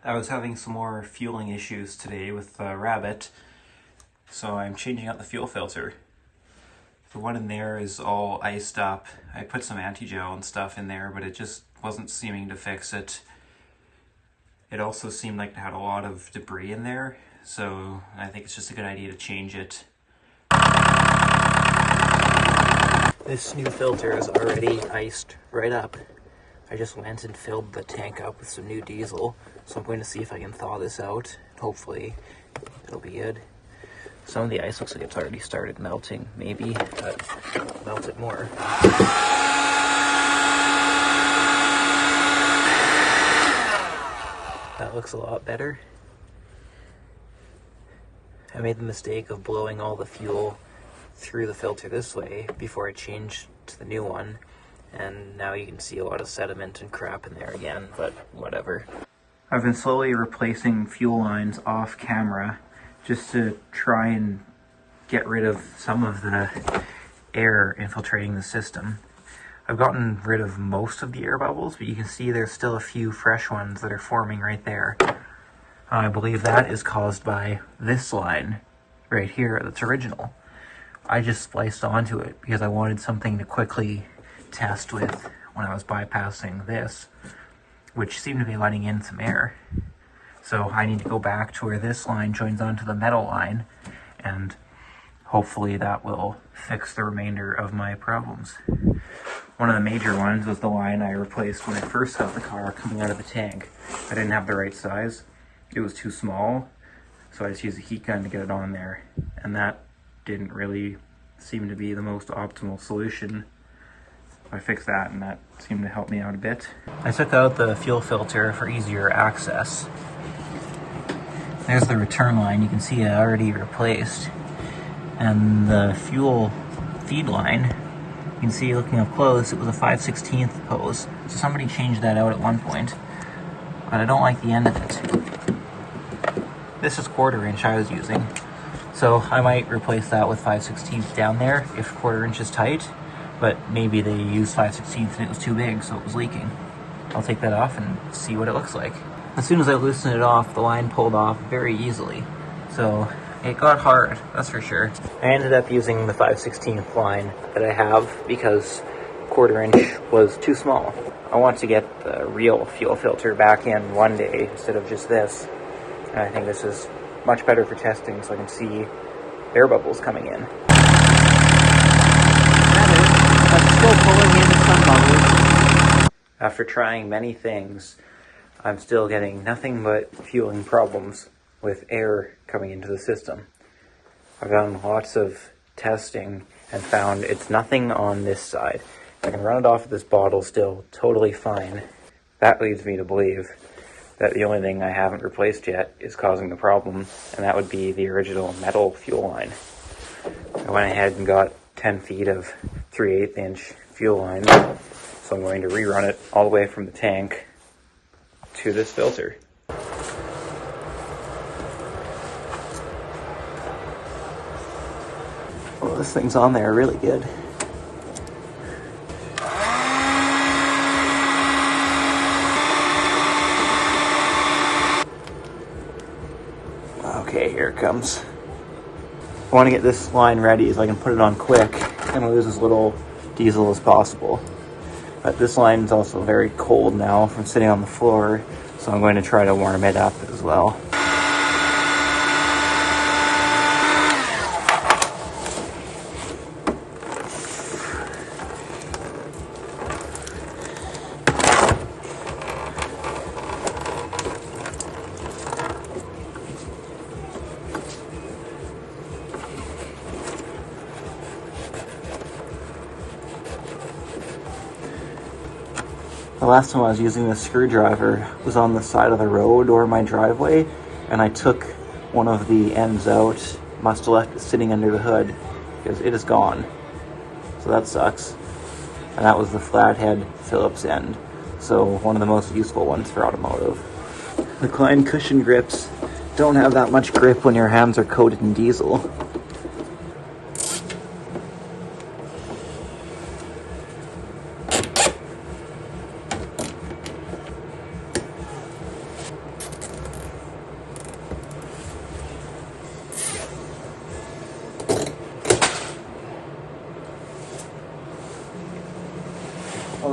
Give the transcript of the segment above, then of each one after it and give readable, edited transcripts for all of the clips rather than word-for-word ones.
I was having some more fueling issues today with Rabbit, so I'm changing out the fuel filter. The one in there is all iced up. I put some anti-gel and stuff in there, but it just wasn't seeming to fix it. It also seemed like it had a lot of debris in there, so I think it's just a good idea to change it. This new filter is already iced right up. I just went and filled the tank up with some new diesel, so I'm going to see if I can thaw this out. Hopefully it'll be good. Some of the ice looks like it's already started melting, maybe, but I'll melt it more. That looks a lot better. I made the mistake of blowing all the fuel through the filter this way before I changed to the new one, and now you can see a lot of sediment and crap in there again, but whatever. I've been slowly replacing fuel lines off camera just to try and get rid of some of the air infiltrating the system. I've gotten rid of most of the air bubbles, but you can see there's still a few fresh ones that are forming right there. I believe that is caused by this line right here that's original. I just spliced onto it because I wanted something to quickly test with when I was bypassing this, which seemed to be letting in some air. So I need to go back to where this line joins onto the metal line, and hopefully that will fix the remainder of my problems. One of the major ones was the line I replaced when I first got the car coming out of the tank. I didn't have the right size. It was too small, so I just used a heat gun to get it on there, and that didn't really seem to be the most optimal solution. I fixed that, and that seemed to help me out a bit. I took out the fuel filter for easier access. There's the return line. You can see I already replaced. And the fuel feed line, you can see looking up close, it was a 5/16 hose. So somebody changed that out at one point, but I don't like the end of it. This is 1/4 inch I was using, so I might replace that with 5/16 down there if 1/4 inch is tight. But maybe they used 5/16 and it was too big, so it was leaking. I'll take that off and see what it looks like. As soon as I loosened it off, the line pulled off very easily. So it got hard, that's for sure. I ended up using the 5/16 line that I have because 1/4 inch was too small. I want to get the real fuel filter back in one day instead of just this. And I think this is much better for testing so I can see air bubbles coming in. Still pulling in some bubbles. After trying many things, I'm still getting nothing but fueling problems with air coming into the system. I've done lots of testing and found it's nothing on this side. I can run it off of this bottle still totally fine. That leads me to believe that the only thing I haven't replaced yet is causing the problem, and that would be the original metal fuel line. I went ahead and got 10 feet of 3/8 inch fuel line, so I'm going to rerun it all the way from the tank to this filter. Well, this thing's on there really good. Okay, here it comes. I want to get this line ready so I can put it on quick and lose as little diesel as possible. But this line is also very cold now from sitting on the floor, so I'm going to try to warm it up as well. The last time I was using this screwdriver was on the side of the road or my driveway, and I took one of the ends out, must have left it sitting under the hood because it is gone. So that sucks. And that was the flathead Phillips end, so one of the most useful ones for automotive. The Klein cushion grips don't have that much grip when your hands are coated in diesel.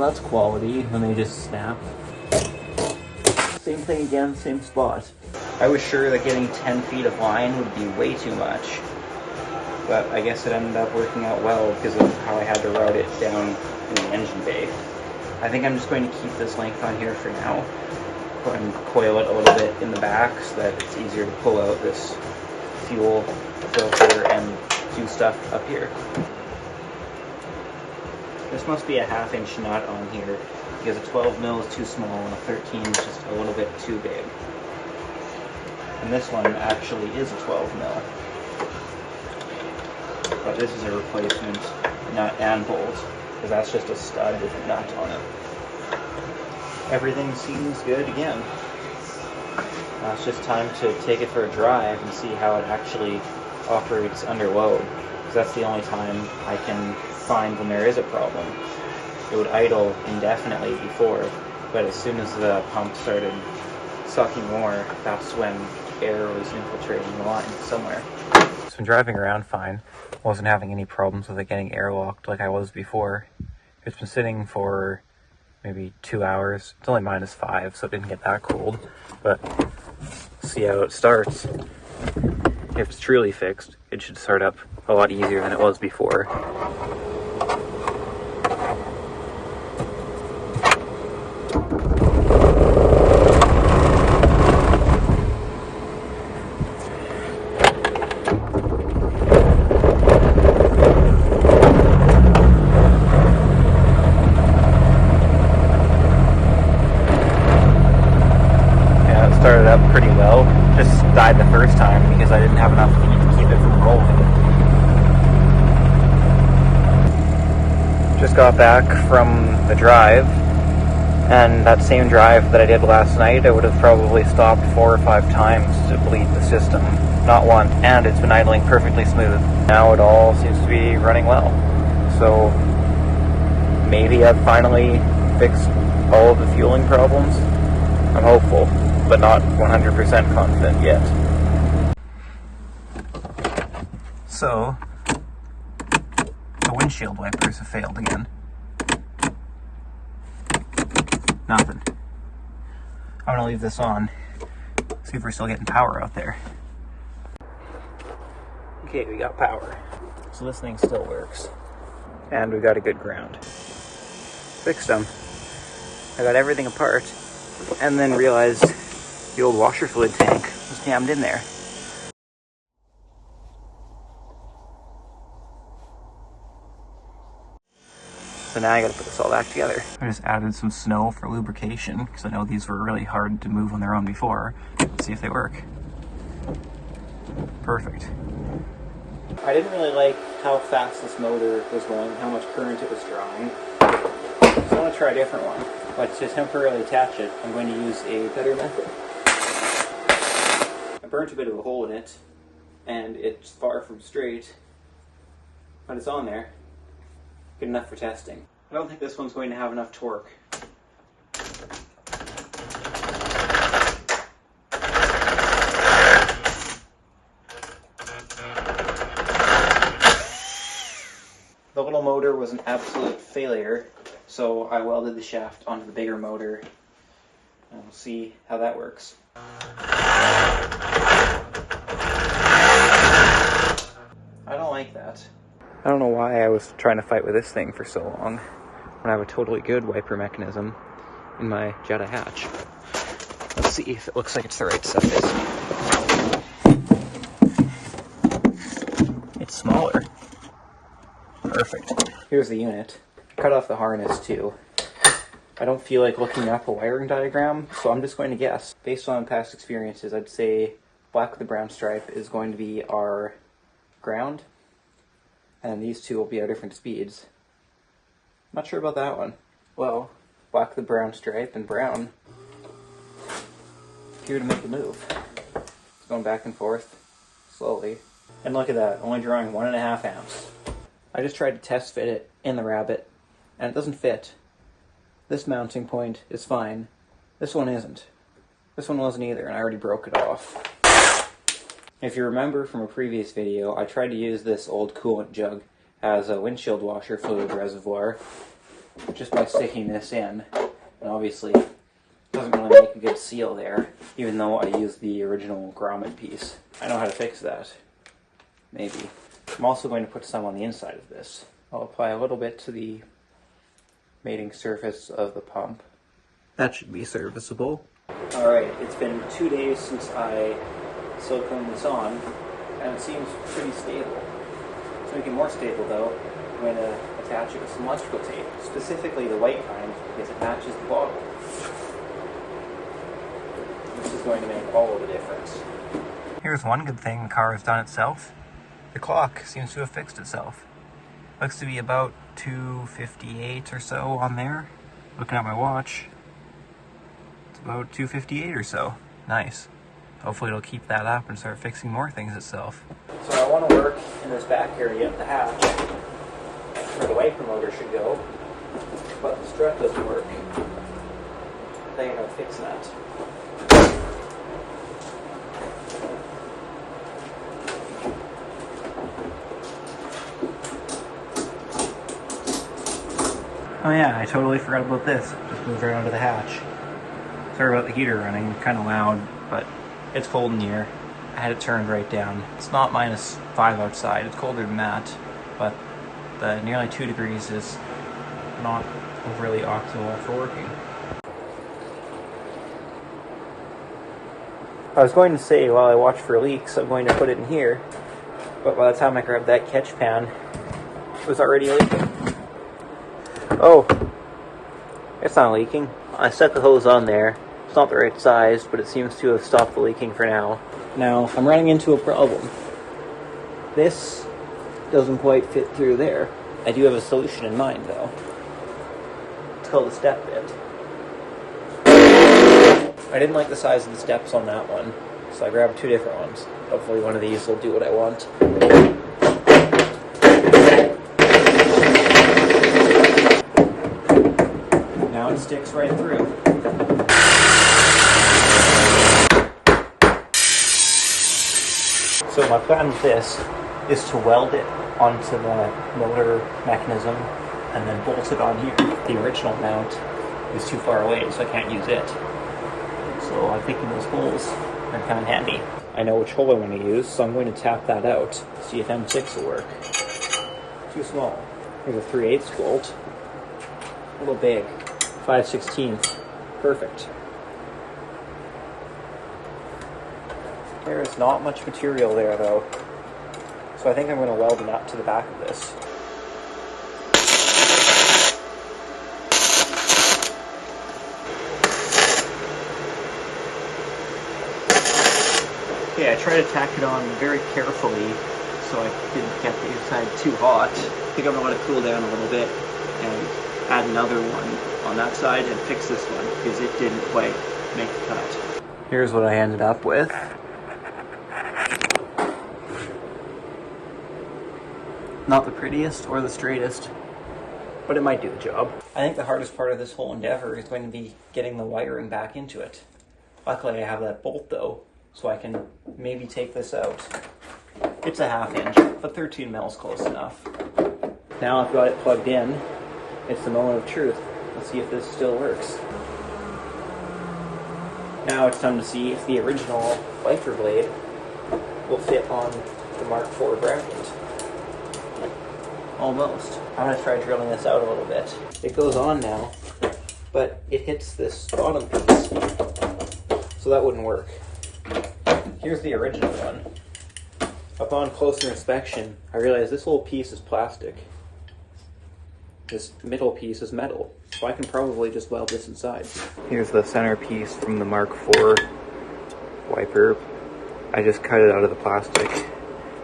that's quality when they just snap. Same thing again, same spot. I was sure that getting 10 feet of line would be way too much, but I guess it ended up working out well because of how I had to route it down in the engine bay. I think I'm just going to keep this length on here for now and coil it a little bit in the back so that it's easier to pull out this fuel filter and do stuff up here. This must be a 1/2 inch nut on here because a 12 mil is too small and a 13 is just a little bit too big. And this one actually is a 12 mil. But this is a replacement nut and bolt because that's just a stud with a nut on it. Everything seems good again. Now it's just time to take it for a drive and see how it actually operates under load, because that's the only time I can find when there is a problem. It would idle indefinitely before, but as soon as the pump started sucking more, that's when air was infiltrating the line somewhere. It's been driving around fine. Wasn't having any problems with it getting airlocked like I was before. It's been sitting for maybe 2 hours. It's only -5, so it didn't get that cold, but see how it starts. If it's truly fixed, it should start up a lot easier than it was before. Started up pretty well. Just died the first time because I didn't have enough heat to keep it from rolling. Just got back from the drive, and that same drive that I did last night, I would have probably stopped 4 or 5 times to bleed the system. Not one, and it's been idling perfectly smooth. Now it all seems to be running well. So maybe I've finally fixed all of the fueling problems. I'm hopeful, but not 100% confident yet. So, the windshield wipers have failed again. Nothing. I'm gonna leave this on, see if we're still getting power out there. Okay, we got power. So this thing still works. And we got a good ground. Fixed them. I got everything apart, and then realized the old washer fluid tank was jammed in there. So now I gotta put this all back together. I just added some snow for lubrication, because I know these were really hard to move on their own before. Let's see if they work. Perfect. I didn't really like how fast this motor was going, how much current it was drawing. So I want to try a different one. But to temporarily attach it, I'm going to use a better method. I burnt a bit of a hole in it, and it's far from straight, but it's on there. Good enough for testing. I don't think this one's going to have enough torque. The little motor was an absolute failure, so I welded the shaft onto the bigger motor, and we'll see how that works. I don't like that. I don't know why I was trying to fight with this thing for so long when I have a totally good wiper mechanism in my Jetta hatch. Let's see if it looks like it's the right size. It's smaller. Perfect. Here's the unit. Cut off the harness too. I don't feel like looking up a wiring diagram, so I'm just going to guess. Based on past experiences, I'd say black with the brown stripe is going to be our ground, and these two will be our different speeds. Not sure about that one. Well, black with the brown stripe and brown appear to make the move. It's going back and forth slowly. And look at that, only drawing 1.5 amps. I just tried to test fit it in the Rabbit, and it doesn't fit. This mounting point is fine. This one isn't. This one wasn't either, and I already broke it off. If you remember from a previous video, I tried to use this old coolant jug as a windshield washer fluid reservoir, just by sticking this in. And obviously, it doesn't really make a good seal there, even though I used the original grommet piece. I know how to fix that. Maybe. I'm also going to put some on the inside of this. I'll apply a little bit to the mating surface of the pump. That should be serviceable. Alright, it's been 2 days since I siliconed this on, and it seems pretty stable. To make it more stable though, I'm going to attach it with some electrical tape, specifically the white kind, because it matches the bottle. This is going to make all of the difference. Here's one good thing the car has done itself. The clock seems to have fixed itself. Looks to be about 2:58 or so on there. Looking at my watch, it's about 2:58 or so. Nice. Hopefully it'll keep that up and start fixing more things itself. So I want to work in this back area of the hatch, where the wiper motor should go, but the strut doesn't work. I think I'm going to fix that. Oh yeah, I totally forgot about this. Just moved right onto the hatch. Sorry about the heater running, kind of loud, but it's cold in here. I had it turned right down. It's not -5 outside, it's colder than that, but the nearly 2 degrees is not overly optimal for working. I was going to say while I watch for leaks, I'm going to put it in here, but by the time I grabbed that catch pan, it was already leaking. Oh, it's not leaking. I stuck the hose on there. It's not the right size, but it seems to have stopped the leaking for now. Now, I'm running into a problem. This doesn't quite fit through there. I do have a solution in mind, though. It's called a step bit. I didn't like the size of the steps on that one, so I grabbed 2 different ones. Hopefully one of these will do what I want. Now it sticks right through. So my plan with this is to weld it onto the motor mechanism and then bolt it on here. The original mount is too far away, so I can't use it. So I'm thinking those holes are kind of handy. I know which hole I want to use, so I'm going to tap that out, see if M6 will work. Too small. Here's a 3/8 bolt. A little big. 5/16. Perfect. There is not much material there though, so I think I'm going to weld a nut to the back of this. Okay, I tried to tack it on very carefully so I didn't get the inside too hot. I think I'm going to let it cool down a little bit and add another one on that side and fix this one because it didn't quite make the cut. Here's what I ended up with. Not the prettiest or the straightest, but it might do the job. I think the hardest part of this whole endeavor is going to be getting the wiring back into it. Luckily I have that bolt though, so I can maybe take this out. It's a 1/2 inch, but 13 mil is close enough. Now I've got it plugged in, it's the moment of truth. Let's see if this still works. Now it's time to see if the original wiper blade will fit on the Mark IV bracket. Almost. I'm going to try drilling this out a little bit. It goes on now, but it hits this bottom piece, so that wouldn't work. Here's the original one. Upon closer inspection, I realized this little piece is plastic. This middle piece is metal, so I can probably just weld this inside. Here's the center piece from the Mark IV wiper. I just cut it out of the plastic.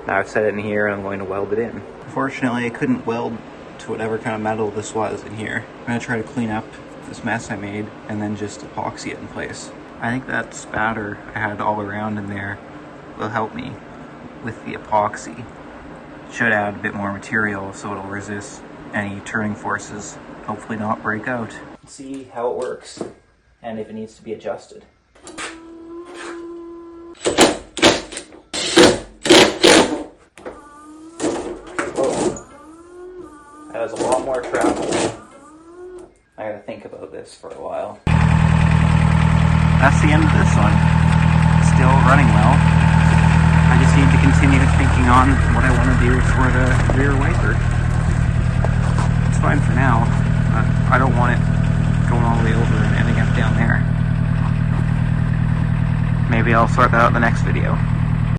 Now I've set it in here and I'm going to weld it in. Unfortunately, I couldn't weld to whatever kind of metal this was in here. I'm going to try to clean up this mess I made and then just epoxy it in place. I think that spatter I had all around in there will help me with the epoxy. Should add a bit more material so it'll resist any turning forces, hopefully not break out. See how it works and if it needs to be adjusted. Whoa. That has a lot more travel I gotta think about this for a while. That's the end of this one. Still running well. I just need to continue thinking on what I want to do for the rear wiper. It's fine for now, but I don't want it going all the way over and ending up down there. Maybe I'll sort that out in the next video.